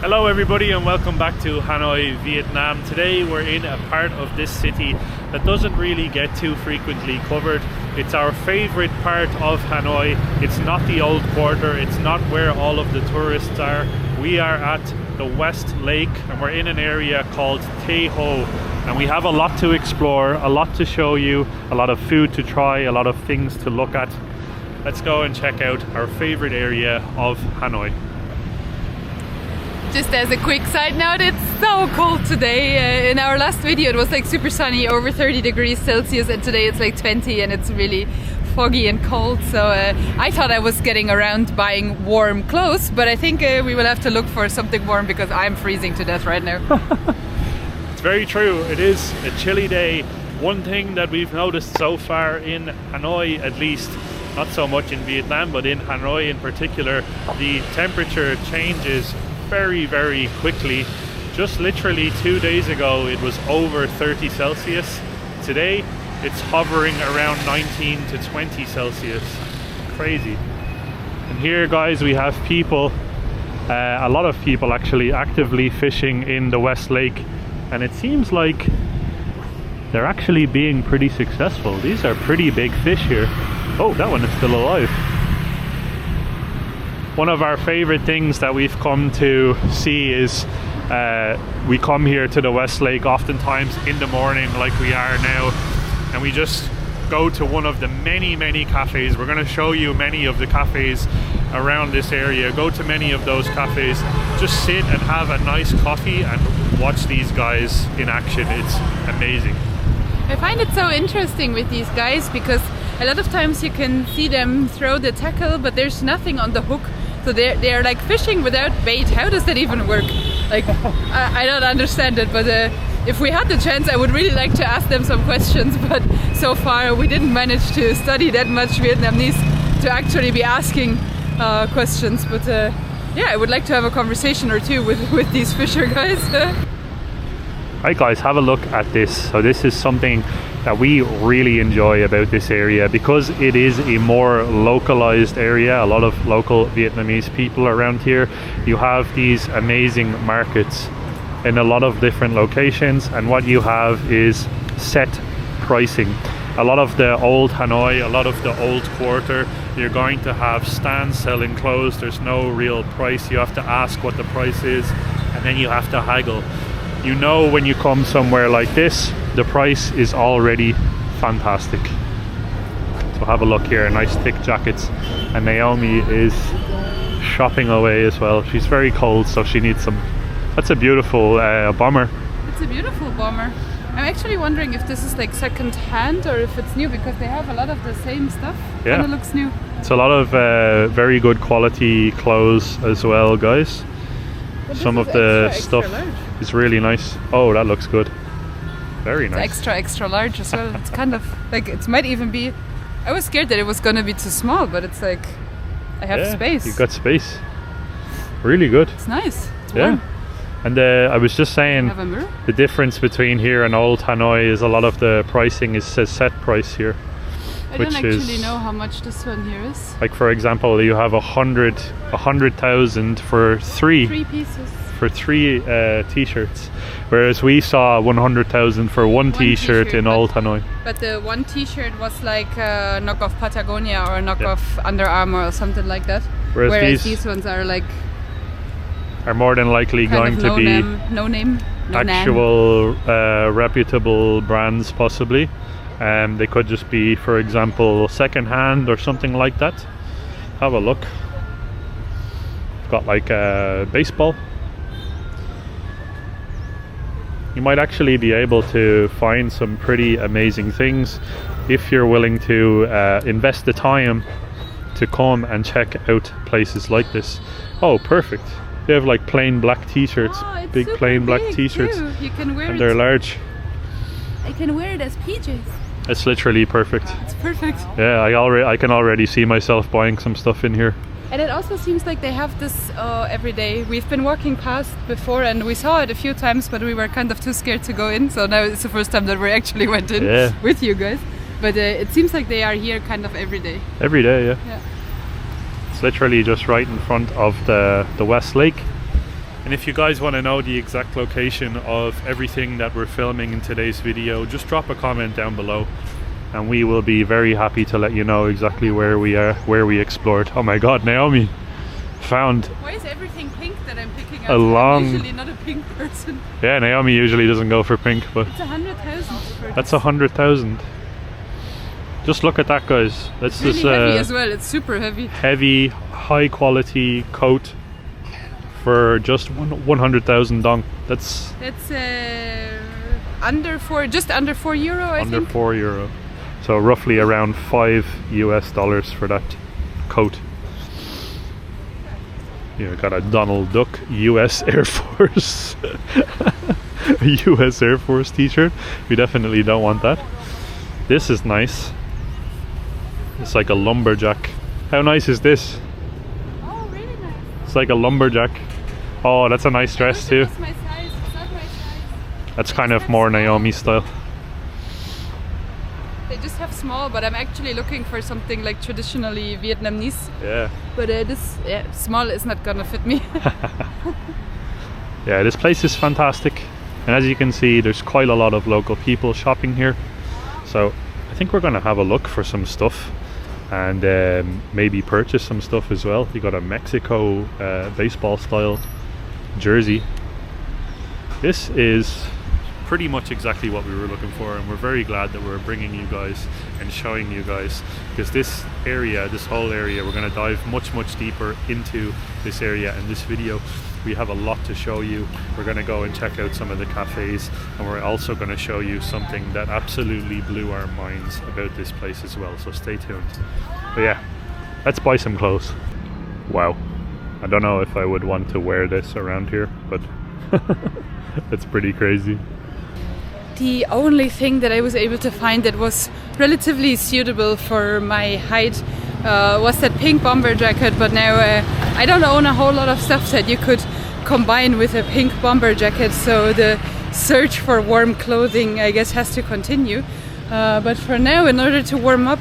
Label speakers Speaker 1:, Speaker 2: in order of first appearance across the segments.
Speaker 1: Hello everybody and welcome back to Hanoi, Vietnam. Today we're in a part of this city that doesn't really get too frequently covered. It's our favorite part of Hanoi. It's not the old quarter, it's not where all of the tourists are. We are at the West Lake and we're in an area called Tây Hồ. And we have a lot to explore, a lot to show you, a lot of food to try, a lot of things to look at. Let's go and check out our favorite area of Hanoi.
Speaker 2: Just as a quick side note, it's so cold today. In our last video it was like super sunny, over 30 degrees Celsius, and today it's like 20 and it's really foggy and cold. So I thought I was getting around buying warm clothes, but I think we will have to look for something warm because I'm freezing to death right now.
Speaker 1: It's very true, it is a chilly day. One thing that we've noticed so far in Hanoi, at least, not so much in Vietnam, but in Hanoi in particular, the temperature changes very quickly. Just literally 2 days ago it was over 30 Celsius. Today it's hovering around 19 to 20 Celsius. Crazy. And here, guys, we have people, a lot of people actually actively fishing in the West Lake, and it seems like they're actually being pretty successful. These are pretty big fish here. Oh, that one is still alive. One of our favorite things that we've come to see is we come here to the West Lake oftentimes in the morning like we are now, and we just go to one of the many cafes. We're going to show you many of the cafes around this area. Go to many of those cafes, just sit and have a nice coffee and watch these guys in action. It's amazing.
Speaker 2: I find it so interesting with these guys because a lot of times you can see them throw the tackle, but there's nothing on the hook. So they're like fishing without bait. How does that even work? Like, I don't understand it, but if we had the chance, I would really like to ask them some questions, but so far we didn't manage to study that much Vietnamese to actually be asking questions. But yeah, I would like to have a conversation or two with these fisher guys.
Speaker 1: Right, guys, have a look at this. So this is something that we really enjoy about this area because it is a more localized area. A lot of local Vietnamese people around here. You have these amazing markets in a lot of different locations, and what you have is set pricing. A lot of the old Hanoi, a lot of the old quarter, you're going to have stands selling clothes. There's no real price. You have to ask what the price is and then you have to haggle. You know, when you come somewhere like this, the price is already fantastic. So have a look here, nice thick jackets. And Naomi is shopping away as well. She's very cold, so she needs some. That's a beautiful bomber.
Speaker 2: It's a beautiful bomber. I'm actually wondering if this is like second hand or if it's new, because they have a lot of the same stuff.
Speaker 1: Yeah.
Speaker 2: Kind of looks new.
Speaker 1: It's a lot of very good quality clothes as well, guys. Some of the stuff is really nice. Oh, that looks good. Very nice.
Speaker 2: It's extra large as well. It's kind of like, it might even be, I was scared that it was going to be too small, but it's like, I have space.
Speaker 1: You've got space. Really good.
Speaker 2: It's nice. It's warm.
Speaker 1: And I was just saying, the difference between here and old Hanoi is a lot of the pricing is set price here.
Speaker 2: I don't actually know how much this one here is.
Speaker 1: Like, for example, you have 100,000 for three
Speaker 2: pieces.
Speaker 1: For three t-shirts, whereas we saw 100,000 for one t-shirt in old Hanoi.
Speaker 2: But the one t-shirt was like a knockoff Patagonia or a knockoff Under Armour or something like that. Whereas these ones are like,
Speaker 1: are more than likely going to be
Speaker 2: no name,
Speaker 1: actual reputable brands, possibly. They could just be, for example, second hand or something like that. Have a look. Got like a baseball. You might actually be able to find some pretty amazing things if you're willing to invest the time to come and check out places like this. Oh, perfect. They have like plain black t-shirts, big plain black t-shirts,
Speaker 2: you can wear
Speaker 1: and they're large.
Speaker 2: I can wear it as PJs.
Speaker 1: It's literally perfect.
Speaker 2: It's perfect.
Speaker 1: Yeah, I can already see myself buying some stuff in here.
Speaker 2: And it also seems like they have this every day. We've been walking past before and we saw it a few times, but we were kind of too scared to go in. So now it's the first time that we actually went in with you guys. But it seems like they are here kind of every day.
Speaker 1: Every day, yeah. It's literally just right in front of the West Lake. And if you guys want to know the exact location of everything that we're filming in today's video, just drop a comment down below and we will be very happy to let you know exactly where we are, where we explored. Oh my god, Naomi found...
Speaker 2: Why is everything pink that I'm picking up?
Speaker 1: I'm
Speaker 2: usually not a pink person.
Speaker 1: Yeah, Naomi usually doesn't go for pink, but...
Speaker 2: It's 100,000.
Speaker 1: That's 100,000. Just look at that, guys. That's
Speaker 2: really
Speaker 1: this
Speaker 2: heavy as well. It's super heavy.
Speaker 1: Heavy, high quality coat for just 100,000 dong. That's
Speaker 2: just under €4, I think.
Speaker 1: Under €4. So roughly around $5 US for that coat. You got a Donald Duck US Air Force. A US Air Force t-shirt. We definitely don't want that. This is nice. It's like a lumberjack. How nice is this?
Speaker 2: Oh, really nice.
Speaker 1: It's like a lumberjack. Oh, that's a nice dress too.
Speaker 2: It's my size. It's not my size.
Speaker 1: That's kind of more Naomi style.
Speaker 2: They just have small, but I'm actually looking for something like traditionally Vietnamese.
Speaker 1: Yeah.
Speaker 2: But this small is not gonna fit me.
Speaker 1: Yeah, this place is fantastic. And as you can see, there's quite a lot of local people shopping here. So I think we're gonna have a look for some stuff and maybe purchase some stuff as well. You got a Mexico baseball style jersey. This is pretty much exactly what we were looking for, and we're very glad that we're bringing you guys and showing you guys, because this area, this whole area, we're going to dive much deeper into this area in this video. We have a lot to show you. We're going to go and check out some of the cafes, and we're also going to show you something that absolutely blew our minds about this place as well, so stay tuned. But yeah, let's buy some clothes. Wow, I don't know if I would want to wear this around here, but it's pretty crazy.
Speaker 2: The only thing that I was able to find that was relatively suitable for my height was that pink bomber jacket, but now I don't own a whole lot of stuff that you could combine with a pink bomber jacket, so the search for warm clothing, I guess, has to continue. But for now, in order to warm up,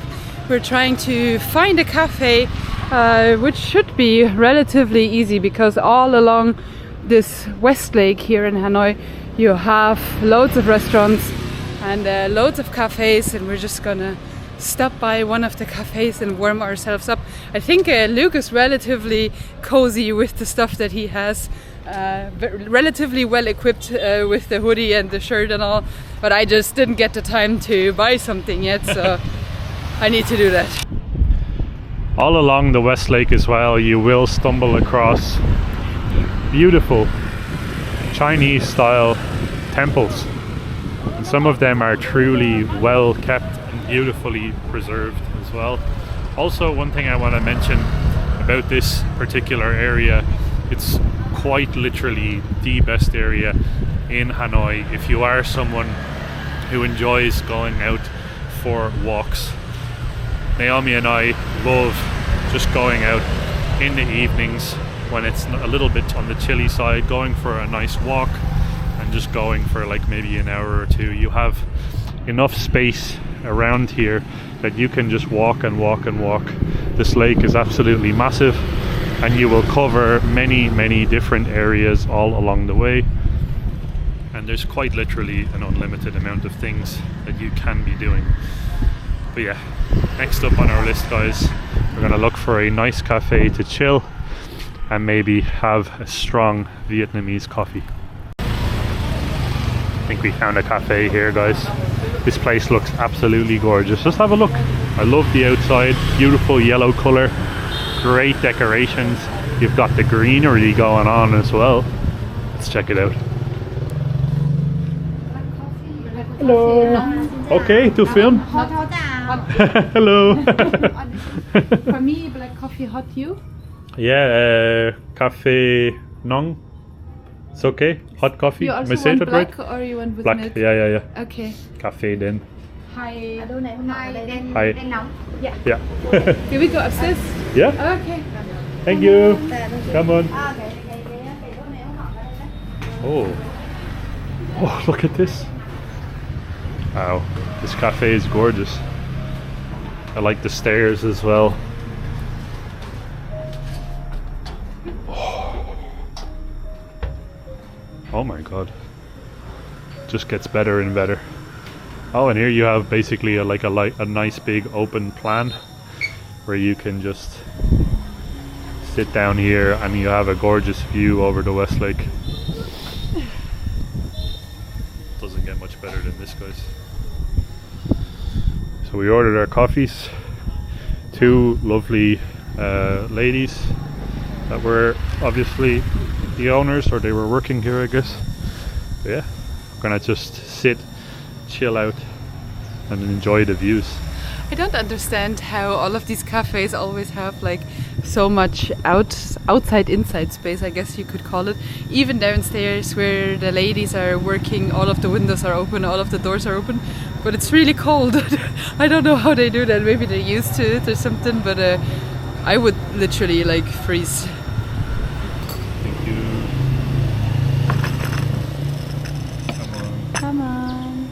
Speaker 2: we're trying to find a cafe, which should be relatively easy, because all along this West Lake here in Hanoi you have loads of restaurants and loads of cafes, and we're just gonna stop by one of the cafes and warm ourselves up. I think Luke is relatively cozy with the stuff that he has, relatively well equipped with the hoodie and the shirt and all, but I just didn't get the time to buy something yet, so I need to do that.
Speaker 1: All along the West Lake as well, you will stumble across beautiful Chinese style temples, and some of them are truly well kept and beautifully preserved as well. Also, one thing I want to mention about this particular area, it's quite literally the best area in Hanoi if you are someone who enjoys going out for walks. Naomi and I love just going out in the evenings when it's a little bit on the chilly side, going for a nice walk and just going for like maybe an hour or two. You have enough space around here that you can just walk and walk and walk. This lake is absolutely massive, and you will cover many different areas all along the way, and there's quite literally an unlimited amount of things that you can be doing. But yeah, next up on our list, guys, we're gonna look for a nice cafe to chill and maybe have a strong Vietnamese coffee. I think we found a cafe here, guys. This place looks absolutely gorgeous. Just have a look. I love the outside, beautiful yellow color, great decorations. You've got the greenery going on as well. Let's check it out. Hello. Okay, to film. Hello.
Speaker 3: For me, black coffee, hot you?
Speaker 1: Yeah, cafe nong. It's okay. Hot coffee.
Speaker 3: You
Speaker 1: Am I
Speaker 3: also
Speaker 1: saying
Speaker 3: want
Speaker 1: that right?
Speaker 3: black or you want with
Speaker 1: Black.
Speaker 3: milk?
Speaker 1: Yeah.
Speaker 3: Okay.
Speaker 1: Cafe then.
Speaker 3: Hi.
Speaker 1: Hi.
Speaker 3: Yeah.
Speaker 1: Yeah.
Speaker 3: Can we go upstairs?
Speaker 1: Yeah.
Speaker 3: Okay.
Speaker 1: Thank you. Come on. Oh. Oh, look at this. Wow. This cafe is gorgeous. I like the stairs as well. Oh my god. Just gets better and better. Oh, and here you have basically a nice big open plan where you can just sit down here and you have a gorgeous view over the West Lake. Doesn't get much better than this, guys. So we ordered our coffees. 2 lovely ladies that were obviously the owners, or they were working here, I guess. But yeah, we're gonna just sit, chill out and enjoy the views.
Speaker 2: I don't understand how all of these cafes always have like so much outside inside space, I guess you could call it. Even downstairs where the ladies are working, all of the windows are open, all of the doors are open, but it's really cold. I don't know how they do that. Maybe they're used to it or something, but I would literally like freeze.
Speaker 1: Thank you.
Speaker 2: Come on.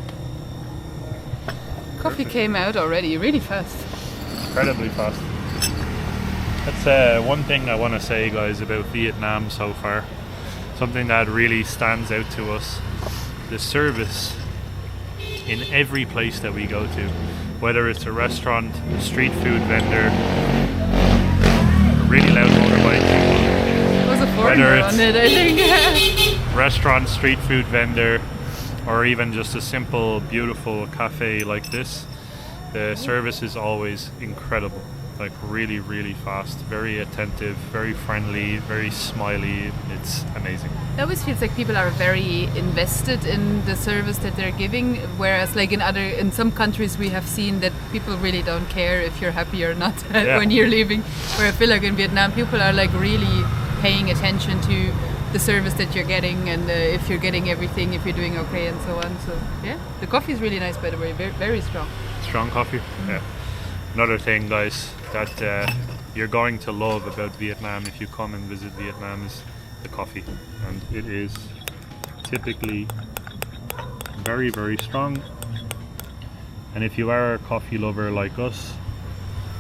Speaker 2: Coffee came out already really fast.
Speaker 1: Incredibly fast. That's one thing I want to say, guys, about Vietnam so far. Something that really stands out to us. The service in every place that we go to. Whether it's a restaurant, a street food vendor, really loud motorbike.
Speaker 2: There was a foreigner on it, I think.
Speaker 1: Restaurant, street food vendor, or even just a simple, beautiful cafe like this, the service is always incredible. Like really, really fast, very attentive, very friendly, very smiley. It's amazing.
Speaker 2: It always feels like people are very invested in the service that they're giving, whereas like in some countries we have seen that people really don't care if you're happy or not when you're leaving. Where I feel like in Vietnam people are like really paying attention to the service that you're getting, and if you're getting everything, if you're doing okay, and so on. So yeah, the coffee is really nice, by the way, very, very strong.
Speaker 1: Strong coffee. Mm-hmm. Yeah. Another thing, guys, that you're going to love about Vietnam if you come and visit Vietnam is the coffee, and it is typically very, very strong. And if you are a coffee lover like us,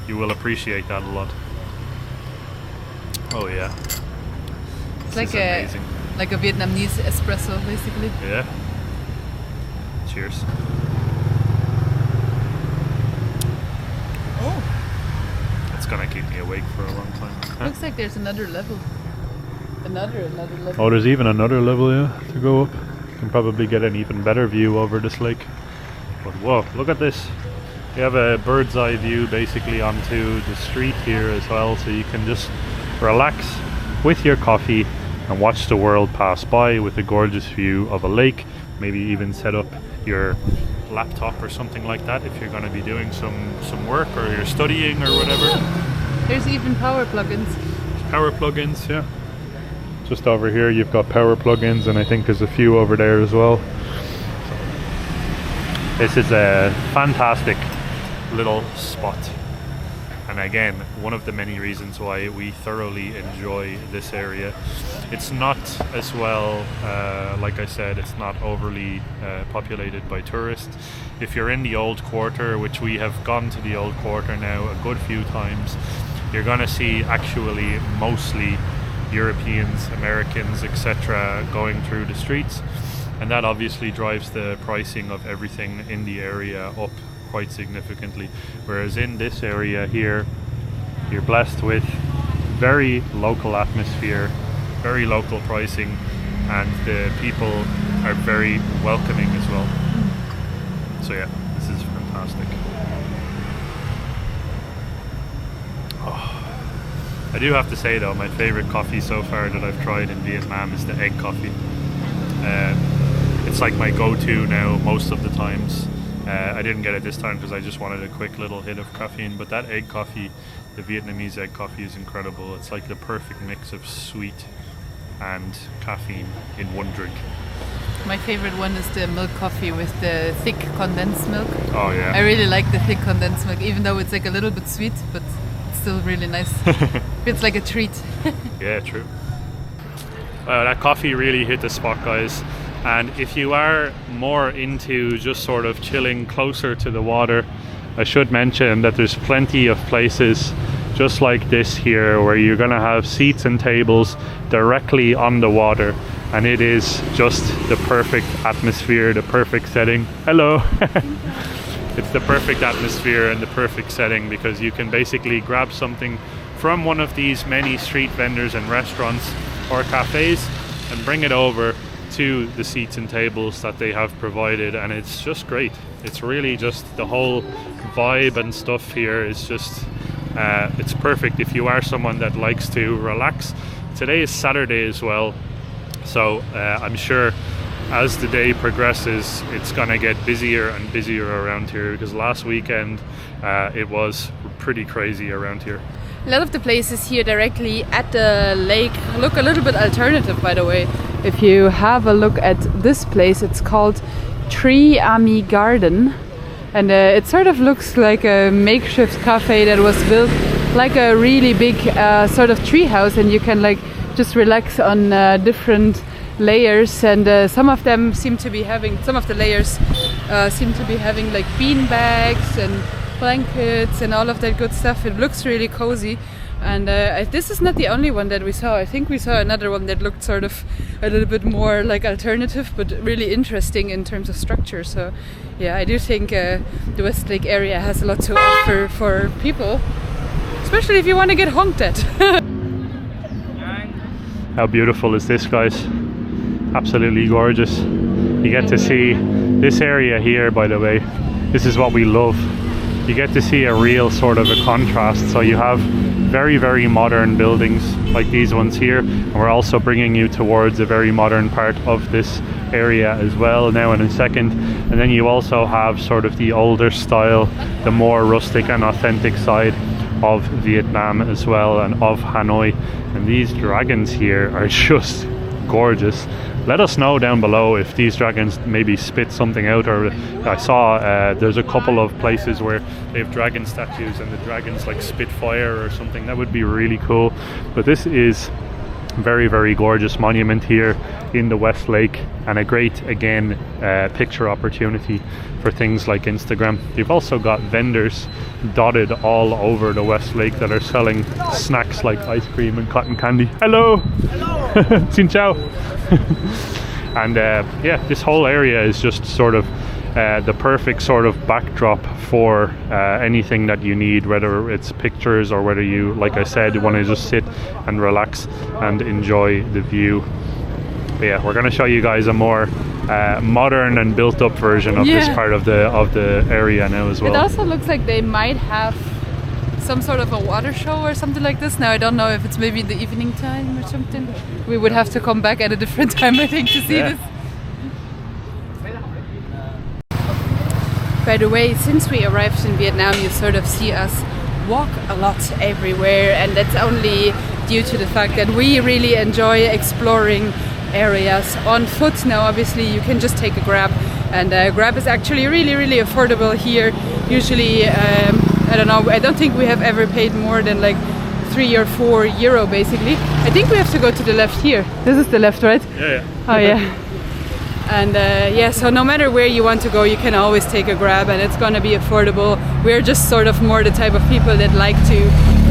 Speaker 1: you will appreciate that a lot. Oh yeah.
Speaker 2: It's like a Vietnamese espresso, basically.
Speaker 1: Yeah. Cheers.
Speaker 2: Oh.
Speaker 1: It's gonna keep me awake for a long time. Huh?
Speaker 2: Looks like there's another level. Another level.
Speaker 1: Oh, there's even another level, yeah, to go up. You can probably get an even better view over this lake. But whoa, look at this. We have a bird's eye view basically onto the street here as well, so you can just relax with your coffee and watch the world pass by with a gorgeous view of a lake. Maybe even set up your laptop or something like that if you're going to be doing some work or you're studying or whatever.
Speaker 2: There's even power plugins.
Speaker 1: Power plugins, yeah. Just over here you've got power plugins, and I think there's a few over there as well. This is a fantastic little spot, and again, one of the many reasons why we thoroughly enjoy this area. It's not as well, like I said, it's not overly populated by tourists. If you're in the old quarter, which we have gone to the old quarter now a good few times, you're gonna see actually mostly Europeans, Americans, etc. going through the streets, and that obviously drives the pricing of everything in the area up quite significantly. Whereas in this area here, you're blessed with very local atmosphere, very local pricing, and the people are very welcoming as well. So yeah, this is fantastic. Oh. I do have to say though, my favorite coffee so far that I've tried in Vietnam is the egg coffee. It's like my go-to now most of the times. I didn't get it this time because I just wanted a quick little hit of caffeine, but that egg coffee, the Vietnamese egg coffee, is incredible. It's like the perfect mix of sweet and caffeine in one drink.
Speaker 2: My favorite one is the milk coffee with the thick condensed milk.
Speaker 1: Oh yeah.
Speaker 2: I really like the thick condensed milk, even though it's like a little bit sweet, but it's still really nice. It's like a treat.
Speaker 1: Yeah, true. That coffee really hit the spot, guys. And if you are more into just sort of chilling closer to the water, I should mention that there's plenty of places just like this here where you're going to have seats and tables directly on the water. and it is just the perfect atmosphere, the perfect setting. Hello. It's the perfect atmosphere and the perfect setting because you can basically grab something from one of these many street vendors and restaurants or cafes and bring it over to the seats and tables that they have provided, and it's just great. It's really just the whole vibe and stuff here is just it's perfect if you are someone that likes to relax. Today is Saturday as well, so I'm sure as the day progresses it's gonna get busier and busier around here, because last weekend it was pretty crazy around here.
Speaker 2: A lot of the places here directly at the lake look a little bit alternative, by the way. If you have a look at this place, it's called Tree Army Garden, and it sort of looks like a makeshift cafe that was built like a really big sort of tree house, and you can like just relax on different layers, and some of the layers seem to be having like bean bags and blankets and all of that good stuff. It looks really cozy, and this is not the only one that we saw. I think we saw another one that looked sort of a little bit more like alternative but really interesting in terms of structure. So yeah, I do think the Westlake area has a lot to offer for people, especially if you want to get honked at.
Speaker 1: How beautiful is this, guys? Absolutely gorgeous. You get to see this area here, by the way. This is what we love. You get to see a real sort of a contrast. So you have very, very modern buildings like these ones here, and we're also bringing you towards a very modern part of this area as well now in a second. And then you also have sort of the older style, the more rustic and authentic side of Vietnam as well, and of Hanoi. And these dragons here are just gorgeous. Let us know down below if these dragons maybe spit something out, or I saw there's a couple of places where they have dragon statues and the dragons like spit fire or something. That would be really cool. But this is very, very gorgeous monument here in the West Lake, and a great, again, picture opportunity for things like Instagram. You've also got vendors dotted all over the West Lake that are selling snacks like ice cream and cotton candy. Hello! Hello! Xin chao! And yeah, this whole area is just sort of the perfect sort of backdrop for anything that you need, whether it's pictures or whether you, like I said, want to just sit and relax and enjoy the view. But yeah, we're going to show you guys a more modern and built up version of this part of the area now as well.
Speaker 2: It also looks like they might have some sort of a water show or something like this. Now I don't know if it's maybe in the evening time or something. We would have to come back at a different time, I think, to see this. By the way, since we arrived in Vietnam, you sort of see us walk a lot everywhere, and that's only due to the fact that we really enjoy exploring areas on foot. Now obviously you can just take a Grab, and Grab is actually really, really affordable here. Usually I don't know, I don't think we have ever paid more than like €3 or €4 basically. I think we have to go to the left here. This is the left, right?
Speaker 1: Yeah.
Speaker 2: Oh yeah. And yeah, so no matter where you want to go, you can always take a Grab, and it's going to be affordable. We're just sort of more the type of people that like to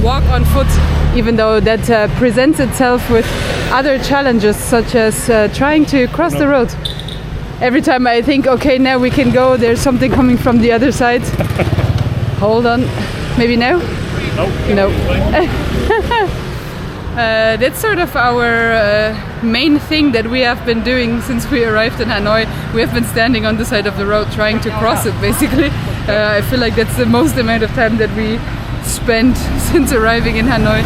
Speaker 2: walk on foot, even though that presents itself with other challenges, such as trying to cross the road. Every time I think, okay, now we can go, there's something coming from the other side. Hold on, maybe now? No. That's sort of our main thing that we have been doing since we arrived in Hanoi. We have been standing on the side of the road trying to cross it, basically. I feel like that's the most amount of time that we spent since arriving in Hanoi.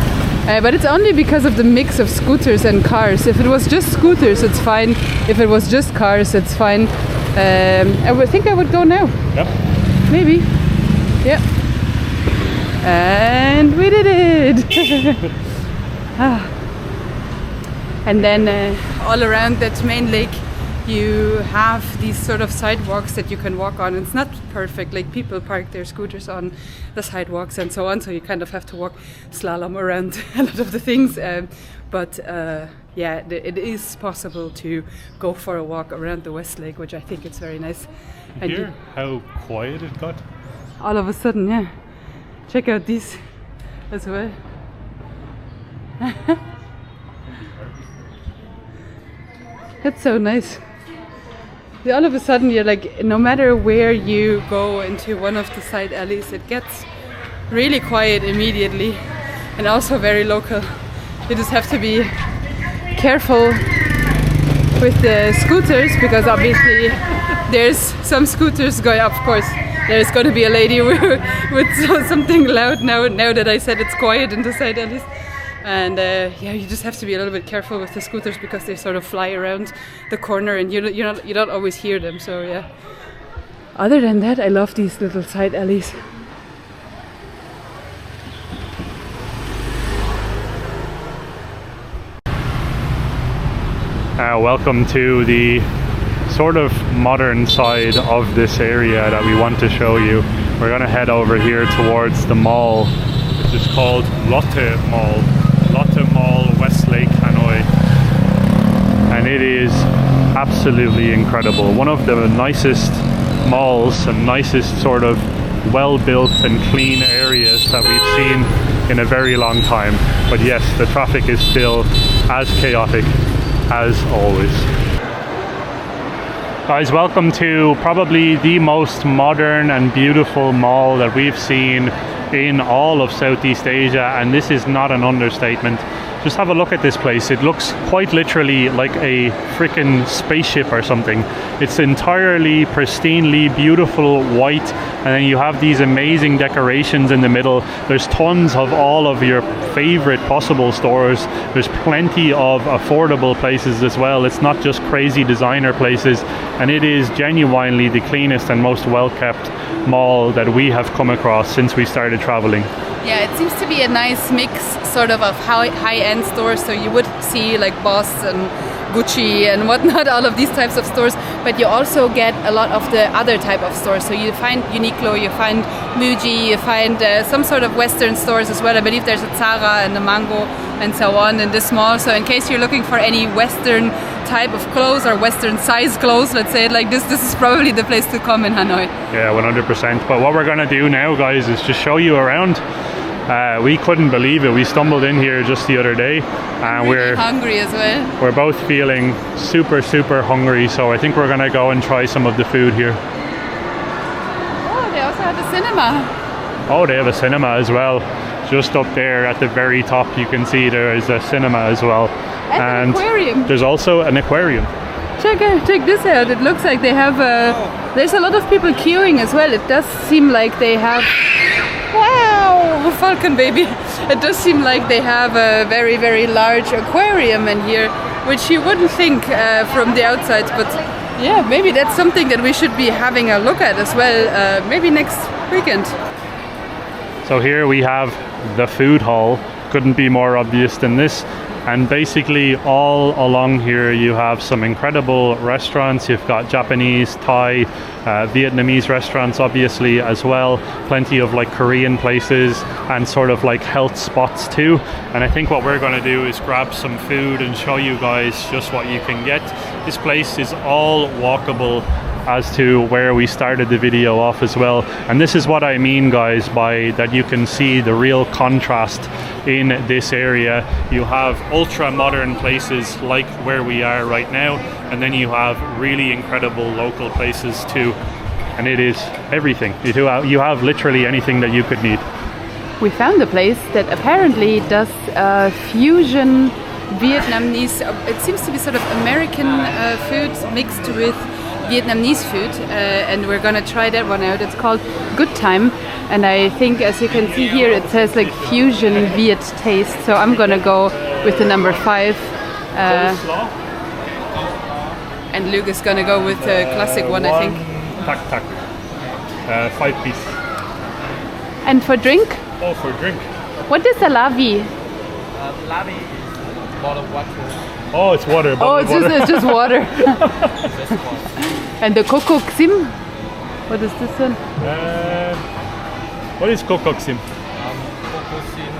Speaker 2: But it's only because of the mix of scooters and cars. If it was just scooters, it's fine. If it was just cars, it's fine. I would think I would go now.
Speaker 1: Yep.
Speaker 2: Maybe. Yeah. And we did it! And then all around that main lake you have these sort of sidewalks that you can walk on. It's not perfect, like people park their scooters on the sidewalks and so on, so you kind of have to walk slalom around a lot of the things, but yeah, it is possible to go for a walk around the West Lake, which I think is very nice.
Speaker 1: And hear how quiet it got?
Speaker 2: All of a sudden, yeah. Check out these as well. That's so nice. All of a sudden you're like, no matter where you go into one of the side alleys, it gets really quiet immediately and also very local. You just have to be careful with the scooters, because obviously there's some scooters going, of course there's going to be a lady with something loud now that I said it's quiet in the side alleys. And you just have to be a little bit careful with the scooters, because they sort of fly around the corner and you don't always hear them. So yeah. Other than that, I love these little side alleys.
Speaker 1: Welcome to the sort of modern side of this area that we want to show you. We're going to head over here towards the mall, which is called Lotte Mall, Westlake, Hanoi. And it is absolutely incredible. One of the nicest malls and nicest sort of well-built and clean areas that we've seen in a very long time. But yes, the traffic is still as chaotic as always. Guys, welcome to probably the most modern and beautiful mall that we've seen in all of Southeast Asia, and this is not an understatement. Just have a look at this place. It looks quite literally like a freaking spaceship or something. It's entirely pristinely beautiful white, and then you have these amazing decorations in the middle. There's tons of all of your favorite possible stores. There's plenty of affordable places as well. It's not just crazy designer places, and it is genuinely the cleanest and most well-kept mall that we have come across since we started traveling.
Speaker 2: Yeah, it seems to be a nice mix sort of high-end stores, so you would see like Boss and Gucci and whatnot, all of these types of stores, but you also get a lot of the other type of stores. So you find Uniqlo, you find Muji, you find some sort of Western stores as well. I believe there's a Zara and a Mango and so on in this mall. So in case you're looking for any Western type of clothes or Western size clothes, let's say it like this is probably the place to come in Hanoi.
Speaker 1: Yeah, 100%. But what we're going to do now, guys, is just show you around. We couldn't believe it. We stumbled in here just the other day, and
Speaker 2: we're hungry as well.
Speaker 1: We're both feeling super hungry, so I think we're gonna go and try some of the food here.
Speaker 2: Oh, they also have a cinema.
Speaker 1: Oh, they have a cinema as well. Just up there at the very top, you can see there is a cinema as well.
Speaker 2: And an aquarium.
Speaker 1: There's also an aquarium.
Speaker 2: Check this out. It looks like they have there's a lot of people queuing as well. It does seem like they have... Wow, falcon baby. It does seem like they have a very large aquarium in here, which you wouldn't think from the outside, but yeah, maybe that's something that we should be having a look at as well, maybe next weekend.
Speaker 1: So here we have the food hall. Couldn't be more obvious than this. And basically all along here you have some incredible restaurants. You've got Japanese, Thai, Vietnamese restaurants obviously as well. Plenty of like Korean places and sort of like health spots too. And I think what we're going to do is grab some food and show you guys just what you can get. This place is all walkable as to where we started the video off as well. And this is what I mean, guys, by that you can see the real contrast in this area. You have ultra modern places like where we are right now, and then you have really incredible local places too, and it is everything. You have literally anything that you could need.
Speaker 2: We found a place that apparently does fusion Vietnamese, it seems to be sort of American food mixed with Vietnamese food, and we're gonna try that one out. It's called Good Time, and I think, as you can see here, it says like fusion Viet taste, so I'm gonna go with the number 5, and Luke is gonna go with the classic one, I think.
Speaker 1: Tak tak, 5 piece.
Speaker 2: And for drink?
Speaker 1: Oh, for drink.
Speaker 2: What is a lavi?
Speaker 4: Lavi is bottled water.
Speaker 1: Oh, it's water.
Speaker 2: Oh, it's just water. And the Coco Xim? What is this one?
Speaker 1: What is Coco Xim?
Speaker 4: Coco Xim.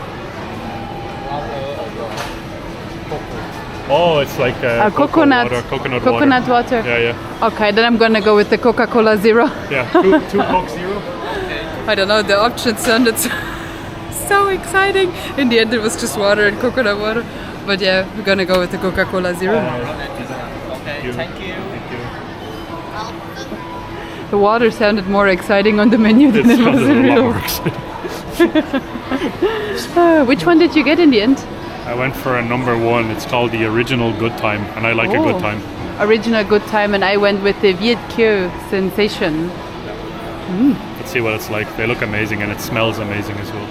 Speaker 1: Oh, it's like
Speaker 2: coconut water.
Speaker 1: Yeah.
Speaker 2: Okay, then I'm gonna go with the Coca-Cola Zero.
Speaker 1: Yeah, two Coke Zero.
Speaker 2: I don't know, the options sounded so exciting. In the end, it was just water and coconut water. But yeah, we're gonna go with the Coca-Cola Zero.
Speaker 1: you.
Speaker 4: Thank you.
Speaker 1: Thank you.
Speaker 2: The water sounded more exciting on the menu than it was in real. Which one did you get in the end?
Speaker 1: I went for a number 1. It's called the Original Good Time, and I like a good time.
Speaker 2: Original Good Time, and I went with the Viet Kieu Sensation.
Speaker 1: Let's see what it's like. They look amazing, and it smells amazing as well.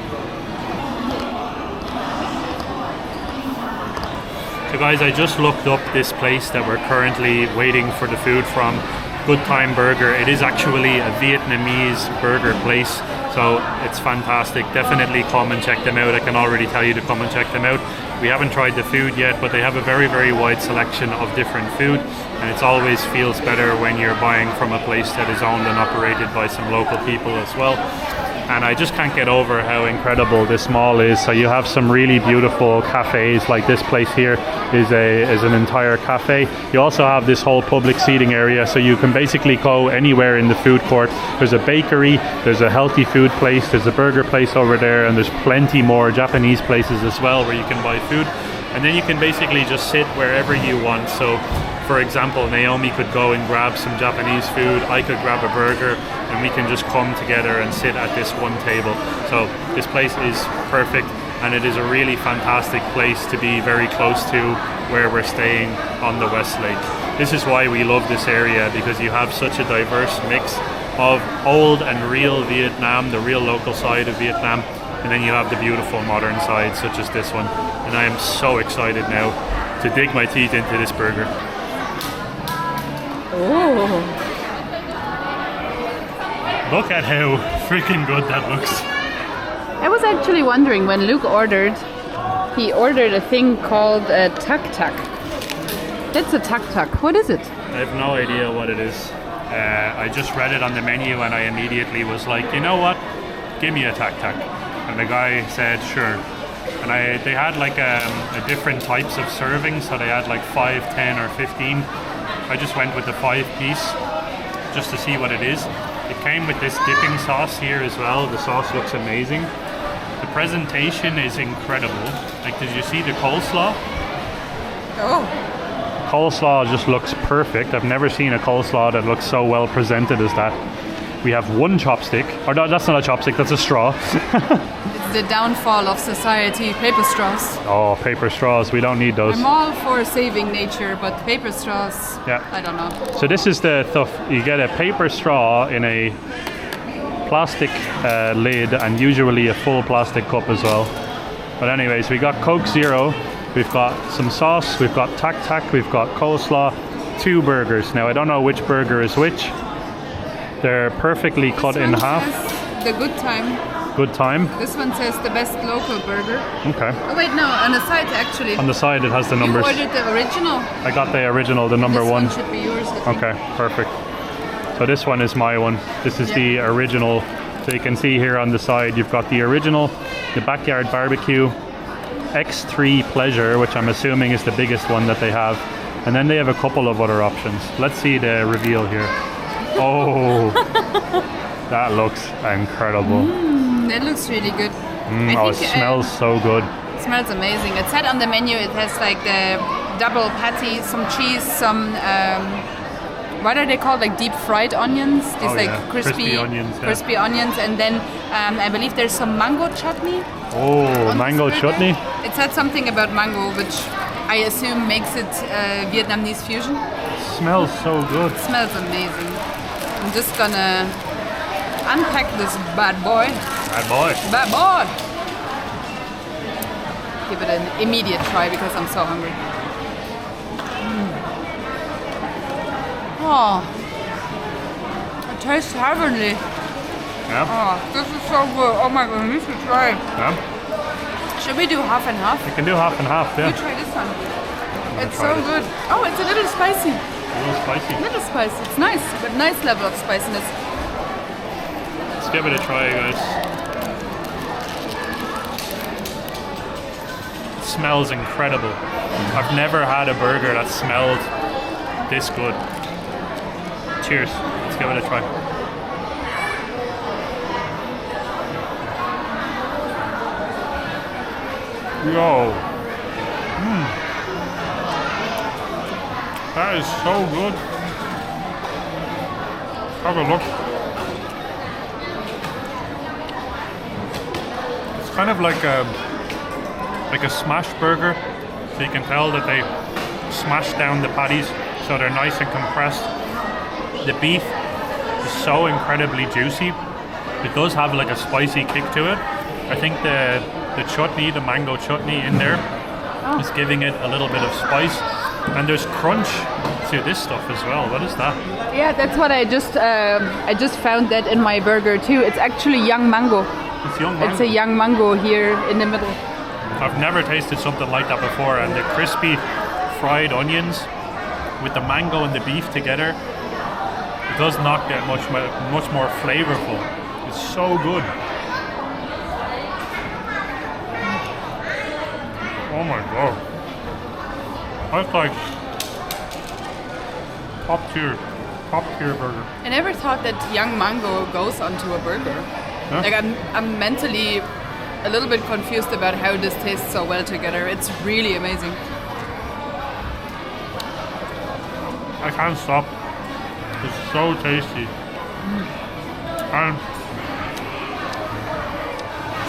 Speaker 1: So guys, I just looked up this place that we're currently waiting for the food from. Good Time Burger. It is actually a Vietnamese burger place, so it's fantastic. Definitely come and check them out. I can already tell you to come and check them out. We haven't tried the food yet, but they have a very, very wide selection of different food, and it always feels better when you're buying from a place that is owned and operated by some local people as well. And I just can't get over how incredible this mall is. So you have some really beautiful cafes, like this place here is an entire cafe. You also have this whole public seating area, so you can basically go anywhere in the food court. There's a bakery, there's a healthy food place, there's a burger place over there, and there's plenty more Japanese places as well where you can buy food. And then you can basically just sit wherever you want. So for example, Naomi could go and grab some Japanese food, I could grab a burger, and we can just come together and sit at this one table. So this place is perfect, and it is a really fantastic place to be very close to where we're staying on the West Lake. This is why we love this area, because you have such a diverse mix of old and real Vietnam, the real local side of Vietnam, and then you have the beautiful modern side such as this one. And I am so excited now to dig my teeth into this burger.
Speaker 2: Oh,
Speaker 1: Look at how freaking good that looks.
Speaker 2: I was actually wondering when Luke ordered, he ordered a thing called a tuk tuk. That's a tuk tuk. What is it?
Speaker 1: I have no idea what it is. I just read it on the menu and I immediately was like, you know what? Give me a tuk tuk. And the guy said, sure. And they had like a different types of servings, so they had like 5, 10 or 15. I just went with the 5 piece just to see what it is. It came with this dipping sauce here as well. The sauce looks amazing. The presentation is incredible. Like, did you see the coleslaw?
Speaker 2: Oh.
Speaker 1: Coleslaw just looks perfect. I've never seen a coleslaw that looks so well presented as that. We have 1 chopstick. Or no, that's not a chopstick, that's a straw.
Speaker 2: It's the downfall of society, paper straws.
Speaker 1: Oh, paper straws, we don't need those.
Speaker 2: I'm all for saving nature, but paper straws,
Speaker 1: Yeah.
Speaker 2: I don't know.
Speaker 1: So this is the stuff. You get a paper straw in a plastic lid, and usually a full plastic cup as well. But anyways, we got Coke Zero, we've got some sauce, we've got tac tac, we've got coleslaw, 2 burgers. Now I don't know which burger is which. They're perfectly cut in half.
Speaker 2: The Good Time.
Speaker 1: Good time.
Speaker 2: This one says the best local burger.
Speaker 1: Okay.
Speaker 2: Oh wait, no, on the side actually.
Speaker 1: On the side it has the
Speaker 2: You
Speaker 1: numbers.
Speaker 2: ordered the original.
Speaker 1: I got the original, the number
Speaker 2: This
Speaker 1: 1.
Speaker 2: one should be yours, I think.
Speaker 1: Okay, perfect. So this one is my one. This is the original. So you can see here on the side, you've got the original, the Backyard Barbecue, X3 Pleasure, which I'm assuming is the biggest one that they have. And then they have a couple of other options. Let's see the reveal here. Oh, that looks incredible.
Speaker 2: That looks really good.
Speaker 1: Oh, it smells so good.
Speaker 2: It smells amazing. It said on the menu it has like the double patty, some cheese, some what are they called? Like deep fried onions. These
Speaker 1: crispy onions. Yeah.
Speaker 2: Crispy onions, and then I believe there's some mango chutney.
Speaker 1: Oh, mango chutney.
Speaker 2: It said something about mango, which I assume makes it Vietnamese fusion.
Speaker 1: Smells so good.
Speaker 2: It smells amazing. I'm just gonna unpack this bad boy.
Speaker 1: Bad boy.
Speaker 2: Bad boy! Give it an immediate try because I'm so hungry. Oh, it tastes heavenly.
Speaker 1: Yeah.
Speaker 2: Oh, this is so good. Oh my god, we should try.
Speaker 1: Yeah.
Speaker 2: Should we do half and half?
Speaker 1: We can do half and half. Yeah.
Speaker 2: You try this one. It's
Speaker 1: try
Speaker 2: so
Speaker 1: this.
Speaker 2: good. Oh, it's a little spicy.
Speaker 1: A little spicy.
Speaker 2: A little spicy. It's nice, but nice level of spiciness.
Speaker 1: Let's give it a try, guys. It smells incredible. I've never had a burger that smelled this good. Cheers. Let's give it a try. Yo. That is so good. Have a look. It's kind of like a smash burger. So you can tell that they smash down the patties so they're nice and compressed. The beef is so incredibly juicy. It does have like a spicy kick to it. I think the chutney, the mango chutney in there is giving it a little bit of spice. And there's crunch to this stuff as well. What is that?
Speaker 2: Yeah, that's what I just found that in my burger too. It's actually young mango.
Speaker 1: It's young mango.
Speaker 2: It's a young mango here in the middle.
Speaker 1: I've never tasted something like that before, and the crispy fried onions with the mango and the beef together, it does not get much more flavorful. It's so good. Oh my god. That's like top tier burger.
Speaker 2: I never thought that young mango goes onto a burger.
Speaker 1: Huh?
Speaker 2: Like I'm mentally a little bit confused about how this tastes so well together. It's really amazing.
Speaker 1: I can't stop. It's so tasty. And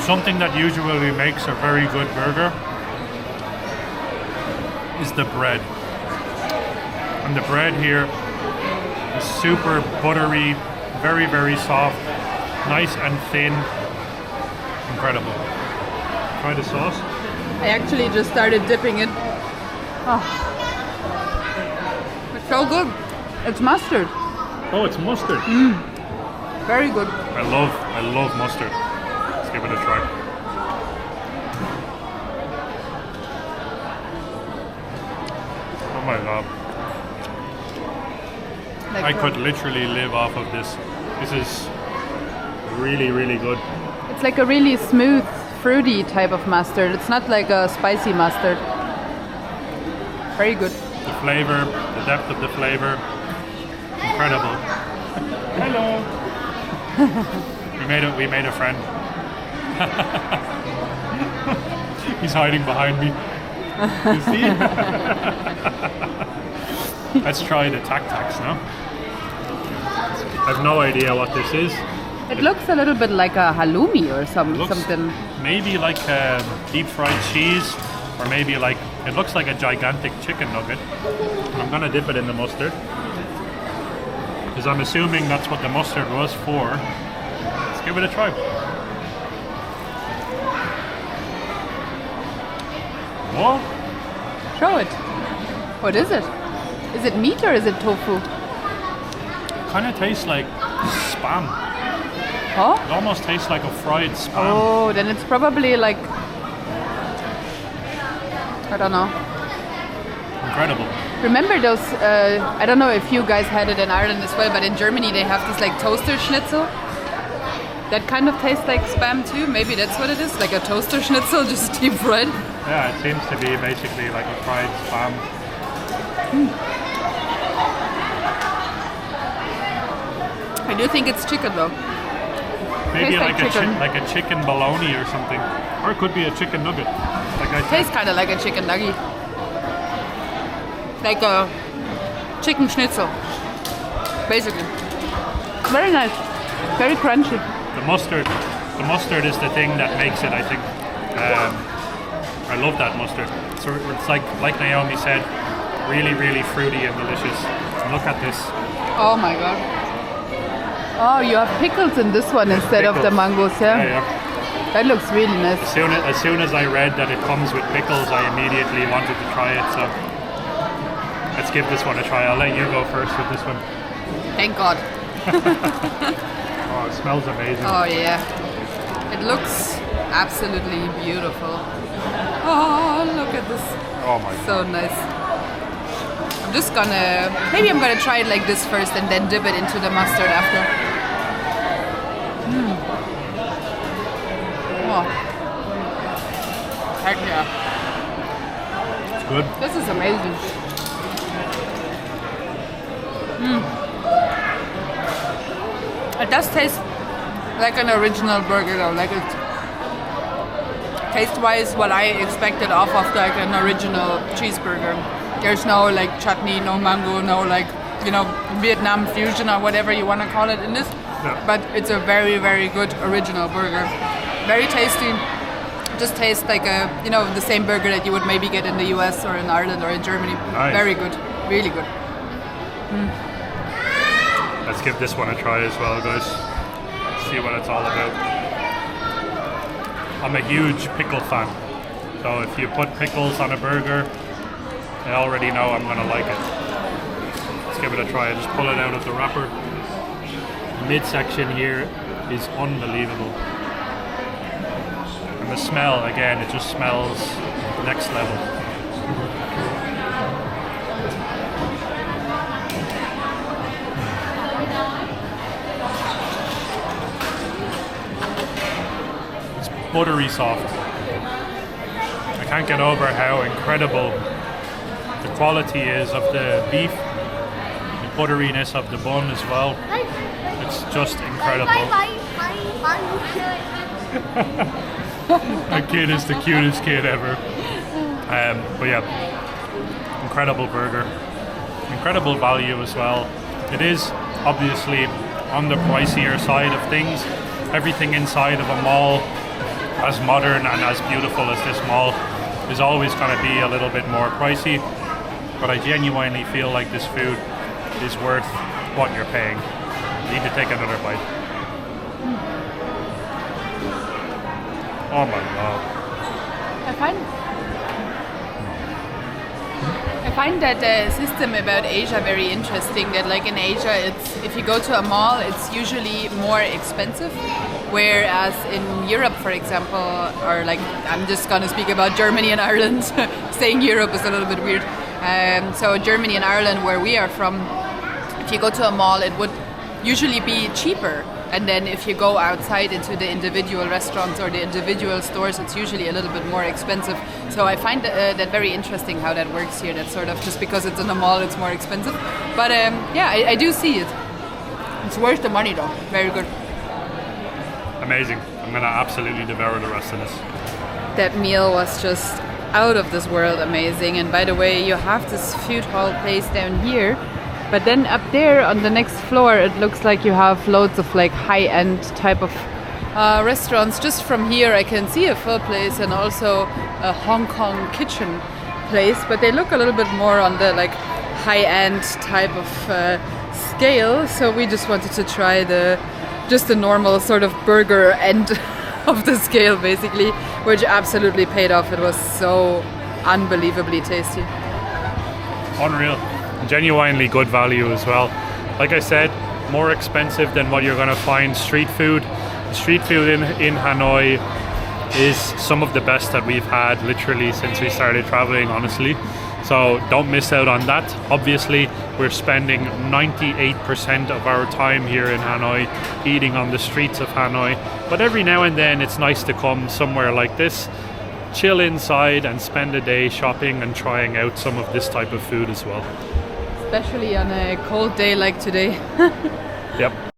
Speaker 1: something that usually makes a very good burger is the bread. And the bread here is super buttery, very, very soft, nice and thin. Incredible. Try the sauce.
Speaker 2: I actually just started dipping it. Oh. It's so good. It's mustard.
Speaker 1: Oh, it's mustard.
Speaker 2: Very good.
Speaker 1: I love mustard. Let's give it a try. Oh my god. I could literally live off of this. This is really, really good.
Speaker 2: It's like a really smooth, fruity type of mustard. It's not like a spicy mustard. Very good.
Speaker 1: The flavor, the depth of the flavor, incredible. Hello. we made a friend. He's hiding behind me. You see? Let's try the tac-tacs now. I've no idea what this is.
Speaker 2: It looks a little bit like a halloumi or something.
Speaker 1: Maybe like deep fried cheese, or maybe like, it looks like a gigantic chicken nugget. I'm gonna dip it in the mustard, because I'm assuming that's what the mustard was for. Let's give it a try. What?
Speaker 2: Show it. What is it? Is it meat or is it tofu?
Speaker 1: Kind of tastes like spam.
Speaker 2: Huh?
Speaker 1: It almost tastes like a fried spam.
Speaker 2: Oh, then it's probably like, I don't know.
Speaker 1: Incredible.
Speaker 2: Remember those, I don't know if you guys had it in Ireland as well, but in Germany they have this like toaster schnitzel. That kind of tastes like spam too. Maybe that's what it is, like a toaster schnitzel, just deep fried.
Speaker 1: Yeah, it seems to be basically like a fried spam.
Speaker 2: I do think it's chicken though.
Speaker 1: Maybe
Speaker 2: Tastes
Speaker 1: like a chicken bologna or something. Or it could be a chicken nugget. Like I
Speaker 2: Tastes kind of like a chicken nugget. Like a chicken schnitzel. Basically. Very nice. Very crunchy.
Speaker 1: The mustard is the thing that makes it, I think. I love that mustard. So it's like Naomi said, really, really fruity and delicious. Look at this.
Speaker 2: Oh my god. Oh, you have pickles in this one instead of the mangoes, yeah?
Speaker 1: Yeah.
Speaker 2: That looks really nice.
Speaker 1: As soon as I read that it comes with pickles, I immediately wanted to try it. So let's give this one a try. I'll let you go first with this one.
Speaker 2: Thank God.
Speaker 1: Oh, it smells amazing.
Speaker 2: Oh yeah. It looks absolutely beautiful. Oh, look at this.
Speaker 1: Oh my god.
Speaker 2: So nice. Maybe I'm gonna try it like this first and then dip it into the mustard after. Oh. Heck yeah.
Speaker 1: It's good.
Speaker 2: This is amazing. It does taste like an original burger though, like it taste-wise what I expected off of like an original cheeseburger. There's no like chutney, no mango, no like, you know, Vietnam fusion or whatever you want to call it in this.
Speaker 1: Yeah.
Speaker 2: But it's a very, very good original burger. Very tasty. Just tastes like a, you know, the same burger that you would maybe get in the US or in Ireland or in Germany.
Speaker 1: Nice.
Speaker 2: Very good. Really good.
Speaker 1: Let's give this one a try as well, guys. See what it's all about. I'm a huge pickle fan. So if you put pickles on a burger, I already know I'm gonna like it. Let's give it a try. Just pull it out of the wrapper. The midsection here is unbelievable. And the smell, again, it just smells next level. It's buttery soft. I can't get over how incredible the quality is of the beef, the butteriness of the bun as well. It's just incredible. That kid is the cutest kid ever. But yeah, incredible burger. Incredible value as well. It is obviously on the pricier side of things. Everything inside of a mall, as modern and as beautiful as this mall, is always going to be a little bit more pricey. But I genuinely feel like this food is worth what you're paying. You need to take another bite. Oh my god.
Speaker 2: I find that the system about Asia very interesting. That like in Asia, it's if you go to a mall, it's usually more expensive. Whereas in Europe, for example, or like I'm just gonna speak about Germany and Ireland. Saying Europe is a little bit weird. So Germany and Ireland, where we are from, if you go to a mall, it would usually be cheaper. And then if you go outside into the individual restaurants or the individual stores, it's usually a little bit more expensive. So I find that very interesting how that works here. That sort of just because it's in a mall, it's more expensive. But yeah, I do see it. It's worth the money though. Very good.
Speaker 1: Amazing. I'm going to absolutely devour the rest of this.
Speaker 2: That meal was just out of this world amazing. And by the way, you have this food hall place down here. But then up there on the next floor, it looks like you have loads of like high-end type of restaurants. Just from here, I can see a pho place and also a Hong Kong kitchen place. But they look a little bit more on the like high-end type of scale. So we just wanted to try the normal sort of burger end of the scale, basically, which absolutely paid off. It was so unbelievably tasty.
Speaker 1: Unreal. Genuinely good value as well. Like I said, more expensive than what you're going to find street food. Street food in Hanoi is some of the best that we've had literally since we started traveling, honestly. So don't miss out on that. Obviously, we're spending 98% of our time here in Hanoi eating on the streets of Hanoi. But every now and then it's nice to come somewhere like this, chill inside and spend a day shopping and trying out some of this type of food as well.
Speaker 2: Especially on a cold day like today.
Speaker 1: Yep.